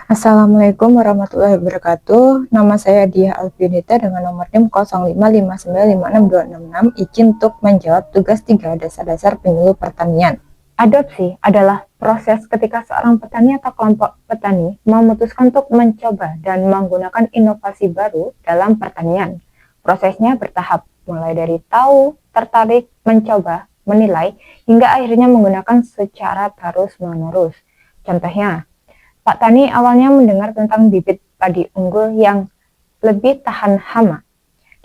Assalamualaikum warahmatullahi wabarakatuh. Nama saya Diah Alfianita dengan nomor NIM 0559562666, izin untuk menjawab tugas 3 dasar-dasar penyuluh pertanian. Adopsi adalah proses ketika seorang petani atau kelompok petani memutuskan untuk mencoba dan menggunakan inovasi baru dalam pertanian. Prosesnya bertahap, mulai dari tahu, tertarik, mencoba, menilai, hingga akhirnya menggunakan secara terus-menerus. Contohnya, Pak Tani awalnya mendengar tentang bibit padi unggul yang lebih tahan hama.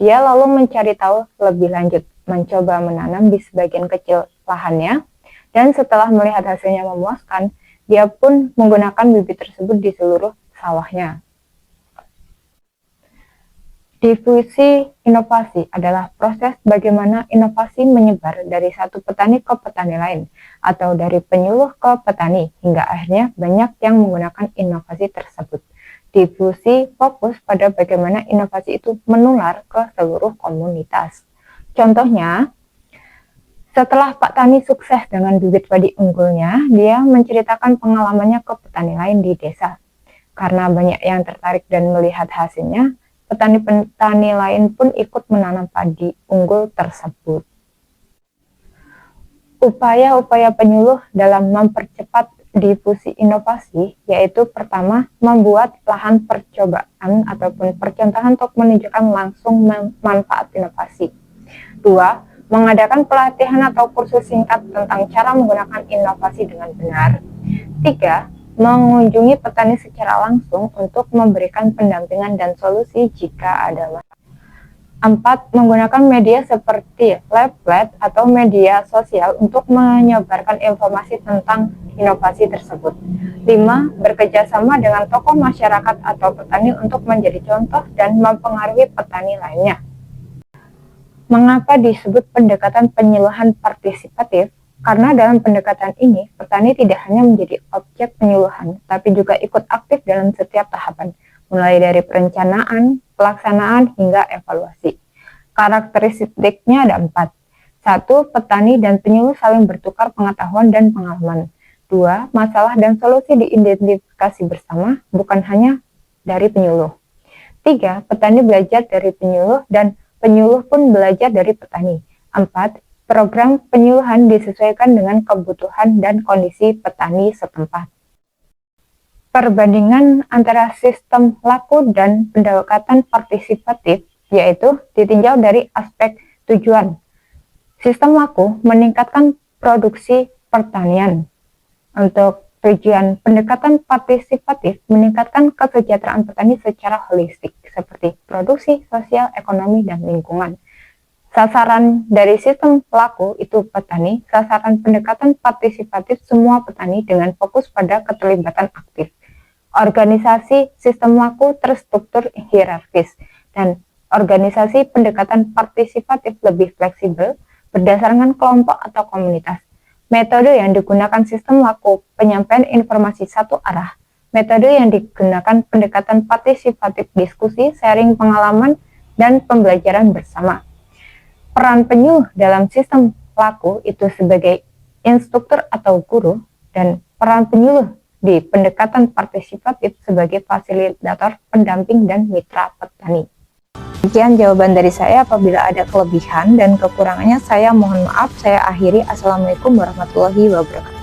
Dia lalu mencari tahu lebih lanjut, mencoba menanam di sebagian kecil lahannya, dan setelah melihat hasilnya memuaskan, dia pun menggunakan bibit tersebut di seluruh sawahnya. Difusi inovasi adalah proses bagaimana inovasi menyebar dari satu petani ke petani lain, atau dari penyuluh ke petani, hingga akhirnya banyak yang menggunakan inovasi tersebut. Difusi fokus pada bagaimana inovasi itu menular ke seluruh komunitas. Contohnya, setelah Pak Tani sukses dengan bibit padi unggulnya, dia menceritakan pengalamannya ke petani lain di desa. Karena banyak yang tertarik dan melihat hasilnya, petani-petani lain pun ikut menanam padi unggul tersebut. Upaya-upaya penyuluh dalam mempercepat difusi inovasi yaitu pertama, membuat lahan percobaan ataupun percontohan untuk menunjukkan langsung manfaat inovasi. Dua, mengadakan pelatihan atau kursus singkat tentang cara menggunakan inovasi dengan benar. Tiga, mengunjungi petani secara langsung untuk memberikan pendampingan dan solusi jika ada masalah. 4. Menggunakan media seperti leaflet atau media sosial untuk menyebarkan informasi tentang inovasi tersebut. 5. Bekerjasama dengan tokoh masyarakat atau petani untuk menjadi contoh dan mempengaruhi petani lainnya. Mengapa disebut pendekatan penyuluhan partisipatif? Karena dalam pendekatan ini, petani tidak hanya menjadi objek penyuluhan, tapi juga ikut aktif dalam setiap tahapan, mulai dari perencanaan, pelaksanaan, hingga evaluasi. Karakteristiknya ada 4. 1. Petani dan penyuluh saling bertukar pengetahuan dan pengalaman. 2. Masalah dan solusi diidentifikasi bersama, bukan hanya dari penyuluh. 3. Petani belajar dari penyuluh dan penyuluh pun belajar dari petani. 4. Program penyuluhan disesuaikan dengan kebutuhan dan kondisi petani setempat. Perbandingan antara sistem laku dan pendekatan partisipatif yaitu ditinjau dari aspek tujuan. Sistem laku meningkatkan produksi pertanian. Untuk tujuan pendekatan partisipatif meningkatkan kesejahteraan petani secara holistik seperti produksi, sosial, ekonomi, dan lingkungan. Sasaran dari sistem laku itu petani, sasaran pendekatan partisipatif semua petani dengan fokus pada keterlibatan aktif. Organisasi sistem laku terstruktur hierarkis dan organisasi pendekatan partisipatif lebih fleksibel berdasarkan kelompok atau komunitas. Metode yang digunakan sistem laku penyampaian informasi satu arah. Metode yang digunakan pendekatan partisipatif diskusi, sharing pengalaman, dan pembelajaran bersama. Peran penyuluh dalam sistem laku itu sebagai instruktur atau guru, dan peran penyuluh di pendekatan partisipatif sebagai fasilitator, pendamping, dan mitra petani. Sekian jawaban dari saya. Apabila ada kelebihan dan kekurangannya saya mohon maaf. Saya akhiri. Assalamualaikum warahmatullahi wabarakatuh.